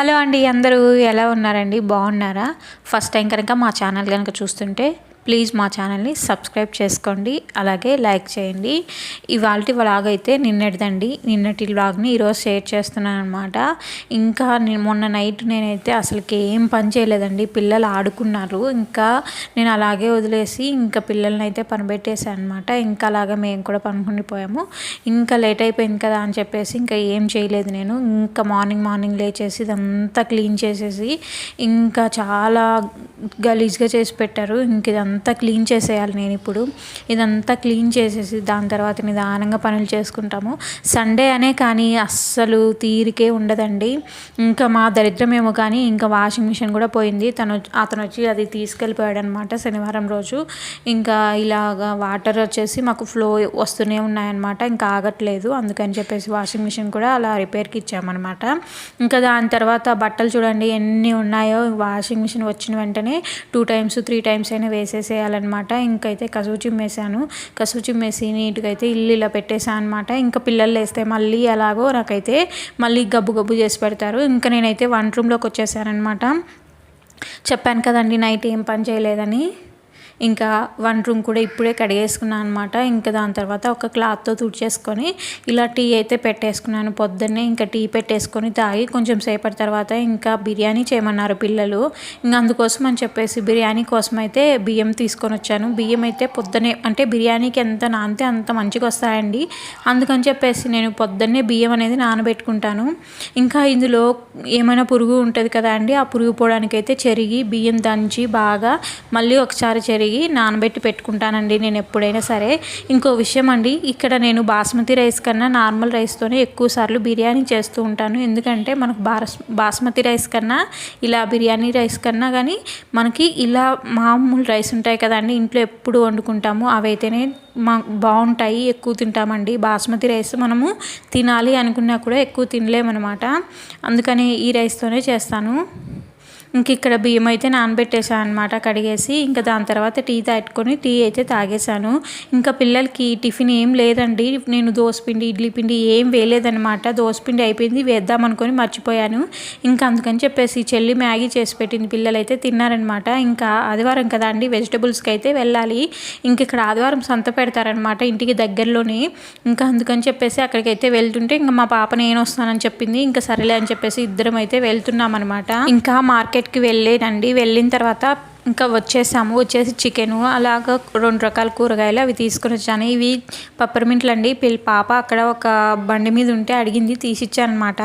Hello అండి, అందరూ ఎలా ఉన్నారండి? బాగున్నారా? ఫస్ట్ టైం కనుక మా ఛానల్ కనుక చూస్తుంటే ప్లీజ్ మా ఛానల్ని సబ్స్క్రైబ్ చేసుకోండి, అలాగే లైక్ చేయండి. ఇవాల్టి వ్లాగ్ అయితే నిన్నటి వ్లాగ్ని ఈరోజు షేర్ చేస్తున్నాను అనమాట. ఇంకా మొన్న నైట్ నేనైతే అసలుకి ఏం పని చేయలేదండి. పిల్లలు ఆడుకున్నారు, ఇంకా నేను అలాగే వదిలేసి ఇంకా పిల్లల్ని అయితే పనిపెట్టేసాను అనమాట. ఇంకా అలాగే మేము కూడా పనుకుండిపోయాము. ఇంకా లేట్ అయిపోయింది కదా అని చెప్పేసి ఇంకా ఏం చేయలేదు నేను. ఇంకా మార్నింగ్ లేచేసి ఇదంతా క్లీన్ చేసేసి ఇంకా చాలా గలీజ్గా చేసి పెట్టారు. ఇంక ఇదంతా క్లీన్ చేసేయాలి. నేను ఇప్పుడు ఇదంతా క్లీన్ చేసేసి దాని తర్వాత నిదానంగా పనులు చేసుకుంటాము. సండే అనే కానీ అస్సలు తీరికే ఉండదండి. ఇంకా మా దరిద్రమేమో కానీ ఇంకా వాషింగ్ మిషన్ కూడా పోయింది. అతను వచ్చి అది తీసుకెళ్ళిపోయాడు అనమాట శనివారం రోజు. ఇంకా ఇలాగా వాటర్ వచ్చేసి మాకు ఫ్లో వస్తూనే ఉన్నాయన్నమాట, ఇంకా ఆగట్లేదు. అందుకని చెప్పేసి వాషింగ్ మిషన్ కూడా అలా రిపేర్కి ఇచ్చామన్నమాట. ఇంకా దాని తర్వాత బట్టలు చూడండి ఎన్ని ఉన్నాయో. వాషింగ్ మిషన్ వచ్చిన వెంటనే 2 times 3 times అయినా వేసేసేయాలన్నమాట. ఇంకైతే కసువు చిమ్మేసి నీట్గా అయితే ఇల్లు ఇలా పెట్టేసాను అనమాట. ఇంకా పిల్లలు వేస్తే మళ్ళీ ఎలాగో నాకైతే మళ్ళీ గబ్బు చేసి పెడతారు. ఇంకా నేనైతే వంట రూమ్లోకి వచ్చేసానమాట. చెప్పాను కదండి నైట్ ఏం పని చేయలేదని. ఇంకా వంట రూమ్ కూడా ఇప్పుడే కడిగేసుకున్నాను అనమాట. ఇంకా దాని తర్వాత ఒక క్లాత్తో తుడిచేసుకొని ఇలా టీ అయితే పెట్టేసుకున్నాను. పొద్దున్నే ఇంకా టీ పెట్టేసుకొని తాగి కొంచెం సేపటి తర్వాత ఇంకా బిర్యానీ చేయమన్నారు పిల్లలు. ఇంకా అందుకోసం అని చెప్పేసి బిర్యానీ కోసం అయితే బియ్యం తీసుకొని వచ్చాను. బియ్యం అయితే పొద్దున్నే అంటే బిర్యానీకి ఎంత నానితే అంత మంచిగా వస్తాయండి. అందుకని చెప్పేసి నేను పొద్దున్నే బియ్యం అనేది నానబెట్టుకుంటాను. ఇంకా ఇందులో ఏమైనా పురుగు ఉంటుంది కదా అండి, ఆ పురుగు పోవడానికి అయితే బియ్యం దంచి బాగా మళ్ళీ ఒకసారి నానబెట్టి పెట్టుకుంటానండి నేను ఎప్పుడైనా సరే. ఇంకో విషయం అండి, ఇక్కడ నేను బాస్మతి రైస్ కన్నా నార్మల్ రైస్తోనే ఎక్కువ సార్లు బిర్యానీ చేస్తూ ఉంటాను. ఎందుకంటే మనకు బాస్మతి రైస్ కన్నా ఇలా బిర్యానీ రైస్ కన్నా కానీ మనకి ఇలా మామూలు రైస్ ఉంటాయి కదండి ఇంట్లో ఎప్పుడు వండుకుంటాము, అవైతేనే బాగుంటాయి, ఎక్కువ తింటామండి. బాస్మతి రైస్ మనము తినాలి అనుకున్నా కూడా ఎక్కువ తినలేమన్నమాట. అందుకని ఈ రైస్తోనే చేస్తాను. ఇంక ఇక్కడ బియ్యం అయితే నానబెట్టేసాను అనమాట కడిగేసి. ఇంకా దాని తర్వాత టీ తాగుకొని టీ అయితే తాగేసాను. ఇంకా పిల్లలకి టిఫిన్ ఏం లేదండి. నేను దోసపిండి ఇడ్లీ పిండి ఏం వేయలేదనమాట. దోసపిండి అయిపోయింది, వేద్దాం అనుకొని మర్చిపోయాను. ఇంకా అందుకని చెప్పేసి చెల్లి మ్యాగీ చేసి పెట్టింది, పిల్లలు అయితే తిన్నారనమాట. ఇంకా ఆదివారం కదా అండి, వెజిటబుల్స్కి అయితే వెళ్ళాలి. ఇంక ఇక్కడ ఆదివారం సంత పెడతారనమాట ఇంటికి దగ్గరలోనే. ఇంకా అందుకని చెప్పేసి అక్కడికైతే వెళ్తుంటే ఇంకా మా పాప నేను వస్తానని చెప్పింది. ఇంకా సరేలే అని చెప్పేసి ఇద్దరం అయితే వెళ్తున్నాం అనమాట. ఇంకా మార్కెట్కి వెళ్ళిన తర్వాత ఇంకా వచ్చేసి చికెను అలాగా 2 రకాల కూరగాయలు అవి తీసుకొని వచ్చాను. ఇవి పప్పర్మింట్లు అండి. పాప అక్కడ ఒక బండి మీద ఉంటే అడిగింది, తీసిచ్చానమాట.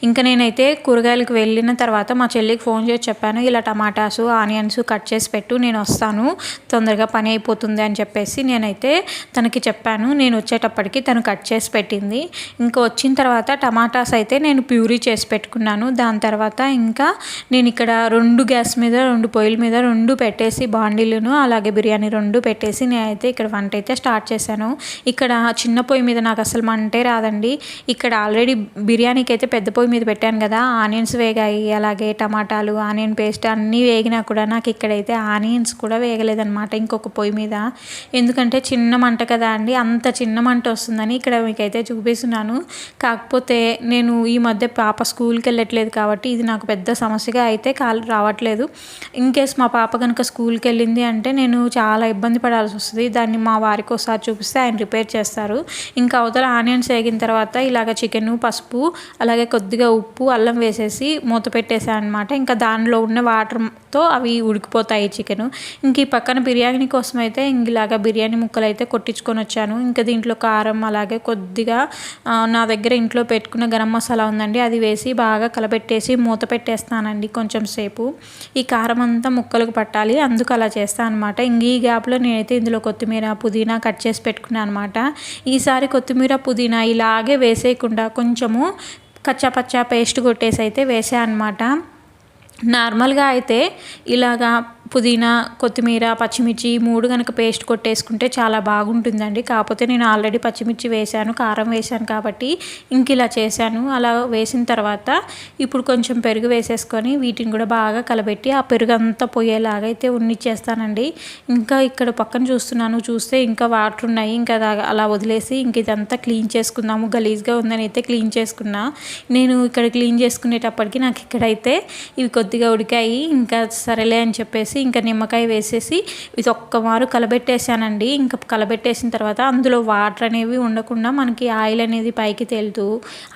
ఇంకా నేనైతే కూరగాయలకు వెళ్ళిన తర్వాత మా చెల్లికి ఫోన్ చేసి చెప్పాను, ఇలా టమాటాసు ఆనియన్స్ కట్ చేసి పెట్టు, నేను వస్తాను, తొందరగా పని అయిపోతుంది అని చెప్పేసి నేనైతే తనకి చెప్పాను. నేను వచ్చేటప్పటికి తను కట్ చేసి పెట్టింది. ఇంకా వచ్చిన తర్వాత టమాటాస్ అయితే నేను ప్యూరీ చేసి పెట్టుకున్నాను. దాని తర్వాత ఇంకా నేను ఇక్కడ 2 గ్యాస్ మీద 2 పొయ్యిల మీద 2 పెట్టేసి బాండీలను అలాగే బిర్యానీ 2 పెట్టేసి నేనైతే ఇక్కడ వంట అయితే స్టార్ట్ చేశాను. ఇక్కడ చిన్న పొయ్యి మీద నాకు అసలు మంటే రాదండి. ఇక్కడ ఆల్రెడీ బిర్యానీకి అయితే పెద్ద పొయ్యి మీద పెట్టాను కదా, ఆనియన్స్ వేగాయి, అలాగే టమాటాలు ఆనియన్ పేస్ట్ అన్నీ వేగినా కూడా నాకు ఇక్కడైతే ఆనియన్స్ కూడా వేగలేదనమాట ఇంకొక పొయ్యి మీద. ఎందుకంటే చిన్న మంట కదా అండి, అంత చిన్న మంట వస్తుందని ఇక్కడ మీకైతే చూపిస్తున్నాను. కాకపోతే నేను ఈ మధ్య పాప స్కూల్కి వెళ్ళట్లేదు కాబట్టి ఇది నాకు పెద్ద సమస్యగా అయితే రావట్లేదు. ఇన్కేస్ మా పాప కనుక స్కూల్కి వెళ్ళింది అంటే నేను చాలా ఇబ్బంది పడాల్సి వస్తుంది. దాన్ని మా వారికి ఒకసారి చూపిస్తే ఆయన రిపేర్ చేస్తారు. ఇంకా అవతల ఆనియన్స్ వేగిన తర్వాత ఇలాగ చికెను, పసుపు, అలాగే కొద్దిగా ఉప్పు, అల్లం వేసేసి మూత పెట్టేసాను అనమాట. ఇంకా దానిలో ఉన్న వాటర్తో అవి ఉడికిపోతాయి చికెను. ఇంక ఈ పక్కన బిర్యానీ కోసం అయితే ఇలాగ బిర్యానీ ముక్కలు అయితే కొట్టించుకొని వచ్చాను. ఇంకా దీంట్లో కారం అలాగే కొద్దిగా నా దగ్గర ఇంట్లో పెట్టుకున్న గరం మసాలా ఉందండి, అది వేసి బాగా కలబెట్టేసి మూత పెట్టేస్తానండి కొంచెం సేపు. ఈ కారం అంతా ముక్కలకు పట్టాలి, అందుకు అలా చేస్తాను అనమాట. ఇంక ఈ గ్యాప్లో నేనైతే ఇందులో కొత్తిమీర పుదీనా కట్ చేసి పెట్టుకున్నాను అనమాట. ఈసారి కొత్తిమీర పుదీనా ఇలాగే వేసేయకుండా కొంచెము కచ్చాపచ్చా పేస్ట్ కొట్టేసి అయితే వేసాను అనమాట. నార్మల్గా అయితే ఇలాగా పుదీనా, కొత్తిమీర, పచ్చిమిర్చి 3 కనుక పేస్ట్ కొట్టేసుకుంటే చాలా బాగుంటుందండి. కాకపోతే నేను ఆల్రెడీ పచ్చిమిర్చి వేశాను, కారం వేశాను కాబట్టి ఇంక ఇలా చేశాను. అలా వేసిన తర్వాత ఇప్పుడు కొంచెం పెరుగు వేసేసుకొని వీటిని కూడా బాగా కలబెట్టి ఆ పెరుగు అంతా పోయేలాగా అయితే ఉన్నిచ్చేస్తానండి. ఇంకా ఇక్కడ పక్కన చూస్తే ఇంకా వాటర్ ఉన్నాయి. ఇంకా అలా వదిలేసి ఇంక ఇదంతా క్లీన్ చేసుకుందాము, గలీజ్గా ఉందని అయితే క్లీన్ చేసుకున్నా. నేను ఇక్కడ క్లీన్ చేసుకునేటప్పటికి నాకు ఇక్కడైతే ఇవి కొద్దిగా ఉడికాయి. ఇంకా సరేలే అని చెప్పేసి ఇంకా నిమ్మకాయ వేసేసి ఇది ఒక్కమారు కలబెట్టేసానండి. ఇంకా కలబెట్టేసిన తర్వాత అందులో వాటర్ అనేవి ఉండకుండా మనకి ఆయిల్ అనేది పైకి తేలుతూ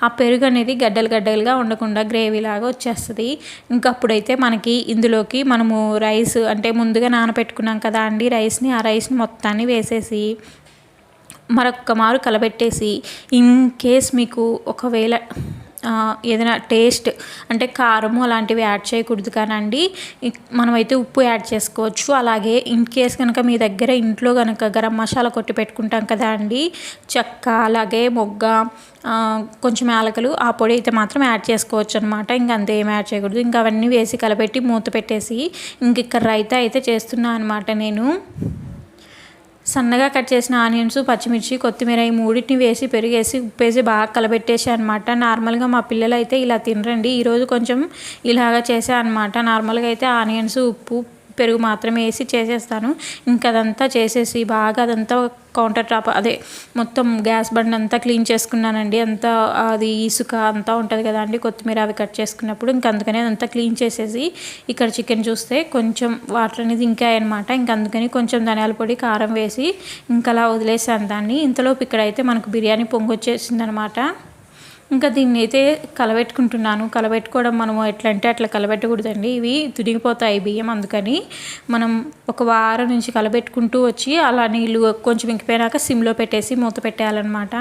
ఆ పెరుగు అనేది గడ్డలుగా ఉండకుండా గ్రేవీ లాగా వచ్చేస్తుంది. ఇంకా అప్పుడైతే మనకి ఇందులోకి మనము రైస్ అంటే ముందుగా నానబెట్టుకున్నాం కదా అండి రైస్ని, ఆ రైస్ని మొత్తాన్ని వేసేసి మరొక్క మారు కలబెట్టేసి ఇన్ కేస్ మీకు ఒకవేళ ఏదైనా టేస్ట్ అంటే కారము అలాంటివి యాడ్ చేయకూడదు కానండి, మనమైతే ఉప్పు యాడ్ చేసుకోవచ్చు. అలాగే ఇన్ కేస్ కనుక మీ దగ్గర ఇంట్లో కనుక గరం మసాలా కొట్టి పెట్టుకుంటాం కదా అండి, చెక్క అలాగే మొగ్గ కొంచెం యాలకులు ఆ పొడి అయితే మాత్రం యాడ్ చేసుకోవచ్చు అనమాట. ఇంక అంతే ఏం యాడ్ చేయకూడదు. ఇంకా అవన్నీ వేసి కలపెట్టి మూత పెట్టేసి ఇంక ఇక్కడ రైతా అయితే చేస్తున్నా అనమాట. నేను సన్నగా కట్ చేసిన ఆనియన్స్, పచ్చిమిర్చి, కొత్తిమీర ఈ మూడింటిని వేసి పెరిగేసి ఉప్పేసి బాగా కలబెట్టేసి అనమాట. నార్మల్గా మా పిల్లలు అయితే ఇలా తినరండి, ఈరోజు కొంచెం ఇలాగా చేసా అనమాట. నార్మల్గా అయితే ఆనియన్స్, ఉప్పు, పెరుగు మాత్రమే వేసి చేసేస్తాను. ఇంకా అదంతా చేసేసి బాగా అదంతా కౌంటర్ టాప్ అదే మొత్తం గ్యాస్ బండ్ అంతా క్లీన్ చేసుకున్నానండి. అంతా అది ఇసుక అంతా ఉంటుంది కదా అండి కొత్తిమీర అవి కట్ చేసుకున్నప్పుడు, ఇంకా అందుకని అదంతా క్లీన్ చేసేసి ఇక్కడ చికెన్ చూస్తే కొంచెం వాటర్ అనేది ఇంకా అనమాట. ఇంకా అందుకని కొంచెం ధనియాల పొడి, కారం వేసి ఇంకా అలా వదిలేసాను దాన్ని. ఇంతలోపు ఇక్కడైతే మనకు బిర్యానీ పొంగొచ్చేసింది అనమాట. ఇంకా దీన్ని అయితే కలబెట్టుకుంటున్నాను. కలబెట్టుకోవడం మనము ఎట్లా అంటే అట్లా కలబెట్టకూడదండి, ఇవి తుడిగిపోతాయి బియ్యం. అందుకని మనం ఒక వారం నుంచి కలబెట్టుకుంటూ వచ్చి అలా నీళ్ళు కొంచెం ఇంకిపోయినాక సిమ్లో పెట్టేసి మూత పెట్టేయాలన్నమాట.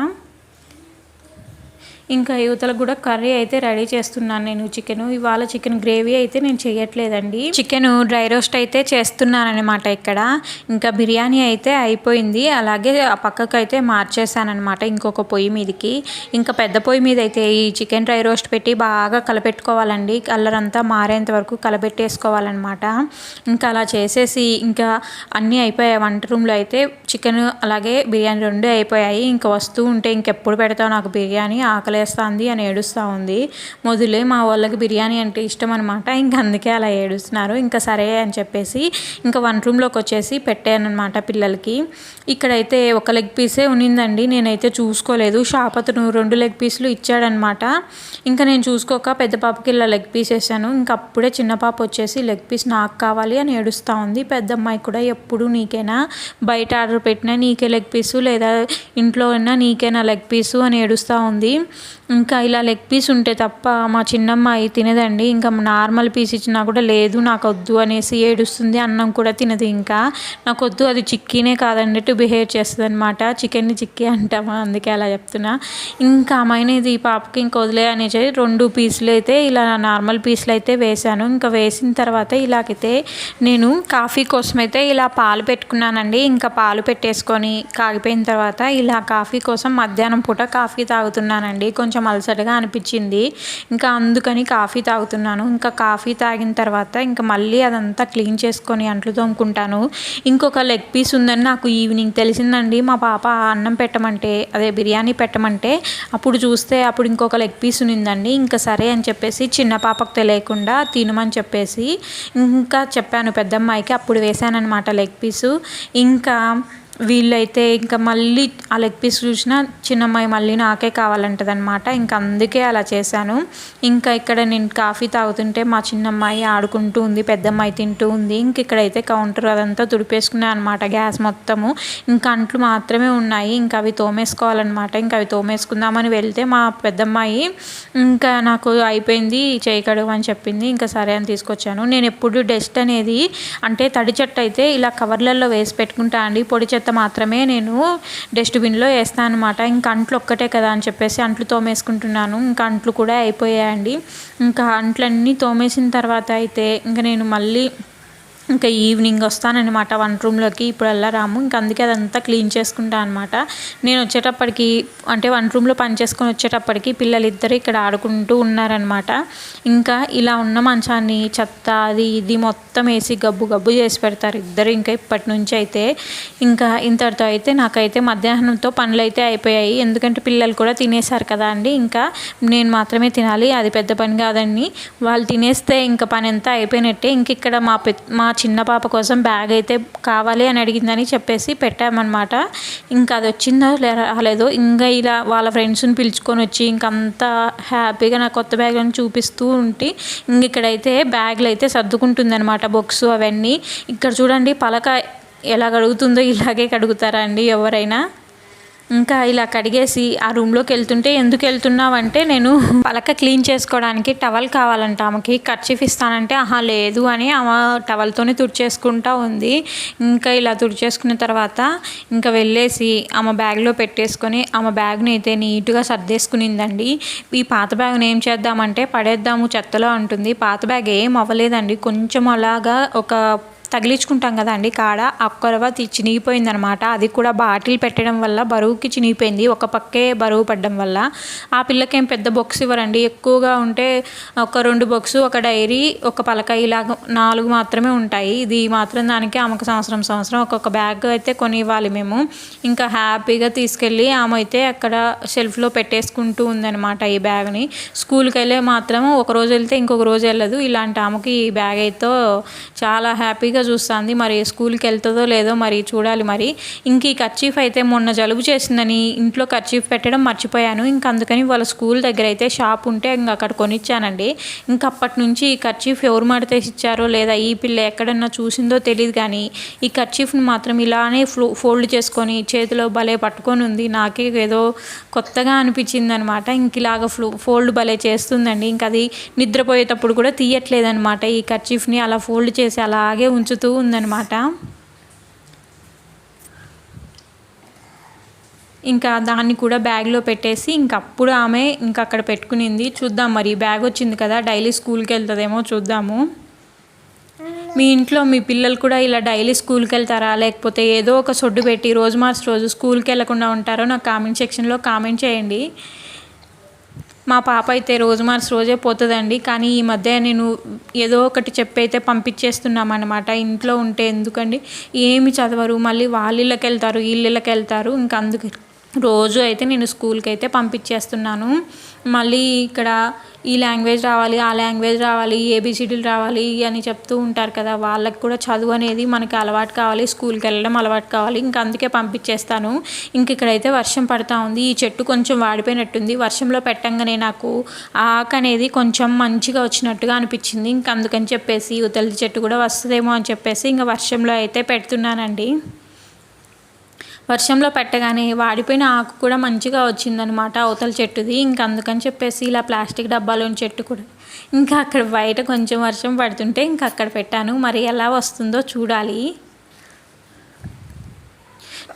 ఇంకా యువతలకు కూడా కర్రీ అయితే రెడీ చేస్తున్నాను నేను. ఇవాళ చికెన్ గ్రేవీ అయితే నేను చేయట్లేదండి, చికెన్ డ్రై రోస్ట్ అయితే చేస్తున్నాను అనమాట ఇక్కడ. ఇంకా బిర్యానీ అయితే అయిపోయింది, అలాగే ఆ పక్కకు అయితే మార్చేసాను అనమాట ఇంకొక పొయ్యి మీదకి. ఇంకా పెద్ద పొయ్యి మీద అయితే ఈ చికెన్ డ్రై రోస్ట్ పెట్టి బాగా కలపెట్టుకోవాలండి, కలర్ అంతా మారేంత వరకు కలపెట్టేసుకోవాలన్నమాట. ఇంకా అలా చేసేసి ఇంకా అన్నీ అయిపోయాయి. వంట రూమ్లో అయితే చికెన్ అలాగే బిర్యానీ 2 అయిపోయాయి. ఇంకా వస్తూ ఉంటే ఇంకెప్పుడు పెడతావు నాకు బిర్యానీ, ఆకలేస్తుంది అని ఏడుస్తూ ఉంది. మొదలే మా వాళ్ళకి బిర్యానీ అంటే ఇష్టం అనమాట, ఇంకా అందుకే అలా ఏడుస్తున్నారు. ఇంకా సరే అని చెప్పేసి ఇంకా వంట రూమ్లోకి వచ్చేసి పెట్టాను అనమాట పిల్లలకి. ఇక్కడైతే ఒక లెగ్ పీసే ఉన్నిందండి, నేనైతే చూసుకోలేదు. షాప్ అతను 2 లెగ్ పీసులు ఇచ్చాడనమాట. ఇంకా నేను చూసుకోక పెద్ద పాపకి ఇలా లెగ్ పీస్ వేసాను. ఇంకా అప్పుడే చిన్న పాప వచ్చేసి లెగ్ పీస్ నాకు కావాలి అని ఏడుస్తూ ఉంది. పెద్ద అమ్మాయి కూడా ఎప్పుడు నీకేనా, బయట ఆర్డర్ పెట్టినా నీకే లెగ్ పీసు లేదా ఇంట్లో అయినా నీకేనా లెగ్ పీసు అని ఏడుస్తూ ఉంది. ఇంకా ఇలా లెగ్ పీస్ ఉంటే తప్ప మా చిన్నమ్మాయి తినదండి. ఇంకా నార్మల్ పీస్ ఇచ్చినా కూడా లేదు నాకు వద్దు అనేసి ఏడుస్తుంది. అన్నం కూడా తినదు. ఇంకా నాకు వద్దు, అది చిక్కీనే కాదన్నట్టు బిహేవ్ చేస్తుంది అనమాట. చికెన్ని చిక్కీ అంటామా, అందుకే అలా చెప్తున్నా. ఇంకా అమ్మాయినేది ఈ పాపకి ఇంకా వదిలే అనేసి 2 పీసులు అయితే ఇలా నార్మల్ పీసులు అయితే వేసాను. ఇంకా వేసిన తర్వాత ఇలాగైతే నేను కాఫీ కోసం అయితే ఇలా పాలు పెట్టుకున్నానండి. ఇంకా పాలు పెట్టేసుకొని కాగిపోయిన తర్వాత ఇలా కాఫీ కోసం మధ్యాహ్నం పూట కాఫీ తాగుతున్నానండి. కొంచెం అలసటగా అనిపించింది, ఇంకా అందుకని కాఫీ తాగుతున్నాను. ఇంకా కాఫీ తాగిన తర్వాత ఇంకా మళ్ళీ అదంతా క్లీన్ చేసుకొని అంట్లు తోముకుంటాను. ఇంకొక లెగ్ పీస్ ఉందని నాకు ఈవినింగ్ తెలిసిందండి. మా పాప అన్నం పెట్టమంటే అదే బిర్యానీ పెట్టమంటే అప్పుడు ఇంకొక లెగ్ పీస్ ఉన్నిందండి. ఇంకా సరే అని చెప్పేసి చిన్న పాపకు తెలియకుండా తినమని చెప్పేసి ఇంకా చెప్పాను పెద్దమ్మాయికి, అప్పుడు వేసానన్నమాట లెగ్ పీసు. ఇంకా వీళ్ళైతే ఇంకా మళ్ళీ ఆ లెగ్ పీస్ చూసిన చిన్నమ్మాయి మళ్ళీ నాకే కావాలంటది అనమాట. ఇంకా అందుకే అలా చేశాను. ఇంకా ఇక్కడ నేను కాఫీ తాగుతుంటే మా చిన్నమ్మాయి ఆడుకుంటూ ఉంది, పెద్దమ్మాయి తింటూ ఉంది. ఇంక ఇక్కడైతే కౌంటర్ అదంతా తుడిపేసుకున్నాను అనమాట, గ్యాస్ మొత్తము. ఇంకా అంట్లు మాత్రమే ఉన్నాయి, ఇంకా అవి తోమేసుకోవాలన్నమాట. ఇంకా అవి తోమేసుకుందామని వెళ్తే మా పెద్దమ్మాయి ఇంకా నాకు అయిపోయింది చేయి కడుగు అని చెప్పింది. ఇంకా సరే అని తీసుకొచ్చాను. నేను ఎప్పుడు డస్ట్ అనేది అంటే తడి చెత్త అయితే ఇలా కవర్లలో వేసి పెట్టుకుంటా అండి, పొడి చెత్త మాత్రమే నేను డస్ట్బిన్లో వేస్తాను అనమాట. ఇంకా అంట్లు ఒక్కటే కదా అని చెప్పేసి అంట్లు తోమేసుకుంటున్నాను. ఇంకా అంట్లు కూడా అయిపోయాయండి. ఇంకా అంట్లన్నీ తోమేసిన తర్వాత అయితే ఇంకా నేను మళ్ళీ ఇంకా ఈవినింగ్ వస్తానన్నమాట వంట రూమ్లోకి. ఇప్పుడు వెళ్ళరాము, ఇంకా అందుకే అదంతా క్లీన్ చేసుకుంటాను అనమాట. నేను వచ్చేటప్పటికి అంటే వంట రూమ్లో పని చేసుకొని వచ్చేటప్పటికి పిల్లలిద్దరు ఇక్కడ ఆడుకుంటూ ఉన్నారనమాట. ఇంకా ఇలా ఉన్న మంచాన్ని చెత్త అది ఇది మొత్తం వేసి గబ్బు గబ్బు చేసి పెడతారు ఇద్దరు. ఇంకా ఇప్పటి నుంచి అయితే ఇంకా ఇంతటితో అయితే నాకైతే మధ్యాహ్నంతో పనులు అయితే అయిపోయాయి. ఎందుకంటే పిల్లలు కూడా తినేశారు కదా అండి, ఇంకా నేను మాత్రమే తినాలి, అది పెద్ద పని కాదండి. వాళ్ళు తినేస్తే ఇంకా పని అంతా అయిపోయినట్టే. ఇంక ఇక్కడ మా చిన్న పాప కోసం బ్యాగ్ అయితే కావాలి అని అడిగిందని చెప్పేసి పెట్టామన్నమాట. ఇంకా అది వచ్చిందో రాలేదో ఇంకా ఇలా వాళ్ళ ఫ్రెండ్స్ని పిలుచుకొని వచ్చి ఇంకంతా హ్యాపీగా నా కొత్త బ్యాగ్లను చూపిస్తూ ఉంటే ఇంక ఇక్కడైతే బ్యాగ్లు అయితే సర్దుకుంటుందన్నమాట, బుక్స్ అవన్నీ. ఇక్కడ చూడండి పలక ఎలా కడుగుతుందో ఇలాగే కడుగుతారా అండి ఎవరైనా. ఇంకా ఇలా కడిగేసి ఆ రూమ్లోకి వెళ్తుంటే, ఎందుకు వెళ్తున్నావంటే నేను పలక క్లీన్ చేసుకోవడానికి టవల్ కావాలంట ఆమెకి, కర్చీఫ్ ఇస్తానంటే ఆహా లేదు అని ఆమె టవల్తోనే తుడిచేసుకుంటా ఉంది. ఇంకా ఇలా తుడిచేసుకున్న తర్వాత ఇంకా వెళ్ళేసి ఆమె బ్యాగ్లో పెట్టేసుకొని ఆమె బ్యాగ్ని అయితే నీట్గా సర్దేసుకునిందండి. ఈ పాత బ్యాగ్ని ఏం చేద్దామంటే పడేద్దాము చెత్తలో అంటుంది. పాత బ్యాగ్ ఏం అవ్వలేదండి, కొంచెం అలాగా ఒక తగిలించుకుంటాం కదా అండి కాడ, అక్కడవ చినిగిపోయింది అనమాట. అది కూడా బాటిల్ పెట్టడం వల్ల బరువుకి చినిగిపోయింది, ఒక పక్కే బరువు పడడం వల్ల. ఆ పిల్లకేం పెద్ద బాక్స్ ఇవ్వరండి, ఎక్కువగా ఉంటే ఒక 2 బాక్స్, ఒక డైరీ, ఒక పలక, ఇలాగ 4 మాత్రమే ఉంటాయి. ఇది మాత్రం దానికి ఆమెకు సంవత్సరం ఒక్కొక్క బ్యాగ్ అయితే కొనివ్వాలి మేము. ఇంకా హ్యాపీగా తీసుకెళ్ళి ఆమె అయితే అక్కడ షెల్ఫ్లో పెట్టేసుకుంటూ ఉందన్నమాట ఈ బ్యాగ్ని. స్కూల్కి వెళ్ళే మాత్రం ఒక రోజు వెళ్తే ఇంకొక రోజు వెళ్ళదు. ఇలాంటి ఆమెకి ఈ బ్యాగ్ అయితే చాలా హ్యాపీగా చూస్తుంది. మరి స్కూల్కి వెళ్తుందో లేదో మరి చూడాలి. మరి ఇంక ఈ కర్చీఫ్ అయితే మొన్న జలుబు చేసిందని ఇంట్లో కర్చీఫ్ పెట్టడం మర్చిపోయాను. ఇంక అందుకని వాళ్ళ స్కూల్ దగ్గర అయితే షాప్ ఉంటే ఇంక అక్కడ కొనిచ్చానండి. ఇంక అప్పటి నుంచి ఈ కర్చీఫ్ ఎవరు మడతేసి ఇచ్చారో లేదా ఈ పిల్ల ఎక్కడన్నా చూసిందో తెలియదు, కానీ ఈ కర్చీఫ్ని మాత్రం ఇలానే ఫోల్డ్ చేసుకొని చేతిలో భలే పట్టుకొని ఉంది. నాకే ఏదో కొత్తగా అనిపించింది అనమాట. ఇంక ఇలాగ ఫోల్డ్ భలే చేస్తుందండి. ఇంక అది నిద్రపోయేటప్పుడు కూడా తీయట్లేదనమాట. ఈ కర్చీఫ్ని అలా ఫోల్డ్ చేసి అలాగే ఉంచుతూ ఉందన్నమాట. ఇంకా దాన్ని కూడా బ్యాగ్లో పెట్టేసి ఇంకప్పుడు ఆమె ఇంకా అక్కడ పెట్టుకునింది. చూద్దాం మరి బ్యాగ్ వచ్చింది కదా, డైలీ స్కూల్కి వెళ్తుందేమో చూద్దాము. మీ ఇంట్లో మీ పిల్లలు కూడా ఇలా డైలీ స్కూల్కి వెళ్తారా, లేకపోతే ఏదో ఒక సొడ్డు పెట్టి రోజు మార్చి రోజు స్కూల్కి వెళ్ళకుండా ఉంటారో నాకు కామెంట్ సెక్షన్లో కామెంట్ చేయండి. మా పాప అయితే రోజు మార్చి రోజే పోతుందండి, కానీ ఈ మధ్య నేను ఏదో ఒకటి చెప్పి అయితే పంపించేస్తున్నాం అనమాట. ఇంట్లో ఉంటే ఎందుకండి ఏమి చదవరు, మళ్ళీ వాళ్ళ ఇళ్ళకి వెళ్తారు వీళ్ళ ఇళ్ళకి వెళ్తారు. ఇంకా అందుకే రోజు అయితే నేను స్కూల్కి అయితే పంపించేస్తున్నాను. మళ్ళీ ఇక్కడ ఈ లాంగ్వేజ్ రావాలి, ఆ లాంగ్వేజ్ రావాలి, ఏబిసిడీలు రావాలి అని చెప్తూ ఉంటారు కదా, వాళ్ళకి కూడా చదువు అనేది మనకి అలవాటు కావాలి, స్కూల్కి వెళ్ళడం అలవాటు కావాలి. ఇంకా అందుకే పంపించేస్తాను. ఇంక ఇక్కడైతే వర్షం పడతా ఉంది. ఈ చెట్టు కొంచెం వాడిపోయినట్టుంది, వర్షంలో పెట్టంగానే నాకు ఆకు అనేది కొంచెం మంచిగా వచ్చినట్టుగా అనిపించింది. ఇంక అందుకని చెప్పేసి ఉతలి చెట్టు కూడా వస్తుందేమో అని చెప్పేసి ఇంకా వర్షంలో అయితే పెడుతున్నానండి. వర్షంలో పెట్టగానే వాడిపోయిన ఆకు కూడా మంచిగా వచ్చిందనమాట అవతల చెట్టుది. ఇంక అందుకని చెప్పేసి ఇలా ప్లాస్టిక్ డబ్బాలోని చెట్టు కూడా ఇంకా అక్కడ బయట కొంచెం వర్షం పడుతుంటే ఇంకా అక్కడ పెట్టాను. మరి ఎలా వస్తుందో చూడాలి.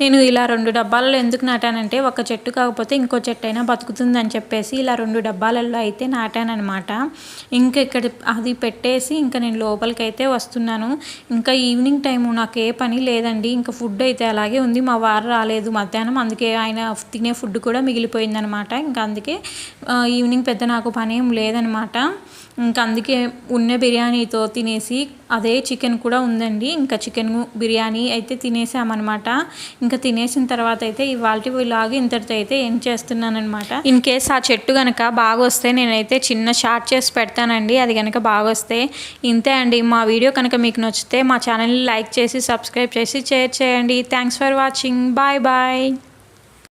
నేను ఇలా 2 డబ్బాలలో ఎందుకు నాటానంటే ఒక చెట్టు కాకపోతే ఇంకో చెట్టు అయినా బతుకుతుందని చెప్పేసి ఇలా 2 డబ్బాలలో అయితే నాటానమాట. ఇంకా ఇక్కడ అది పెట్టేసి ఇంకా నేను లోపలికి అయితే వస్తున్నాను. ఇంకా ఈవినింగ్ టైము నాకు ఏ పని లేదండి. ఇంకా ఫుడ్ అయితే అలాగే ఉంది. మా వారు రాలేదు మధ్యాహ్నం, అందుకే ఆయన తినే ఫుడ్ కూడా మిగిలిపోయిందనమాట. ఇంకా అందుకే ఈవినింగ్ పెద్ద నాకు పని ఏం లేదనమాట. ఇంకా అందుకే ఉన్న బిర్యానీతో తినేసి అదే చికెన్ కూడా ఉందండి. ఇంకా చికెన్ బిర్యానీ అయితే తినేసామన్నమాట. ఇంకా తినేసిన తర్వాత అయితే ఇవాళ ఇలాగే ఇంతటితో అయితే ఏం చేస్తున్నానమాట. ఇన్ కేస్ ఆ చెట్టు కనుక బాగా వస్తే నేనైతే చిన్న షార్ట్ చేసి పెడతానండి. అది కనుక బాగా వస్తే ఇంతే అండి. మా వీడియో కనుక మీకు నచ్చితే మా ఛానల్ని లైక్ చేసి సబ్స్క్రైబ్ చేసి షేర్ చేయండి. Thanks for watching. Bye bye.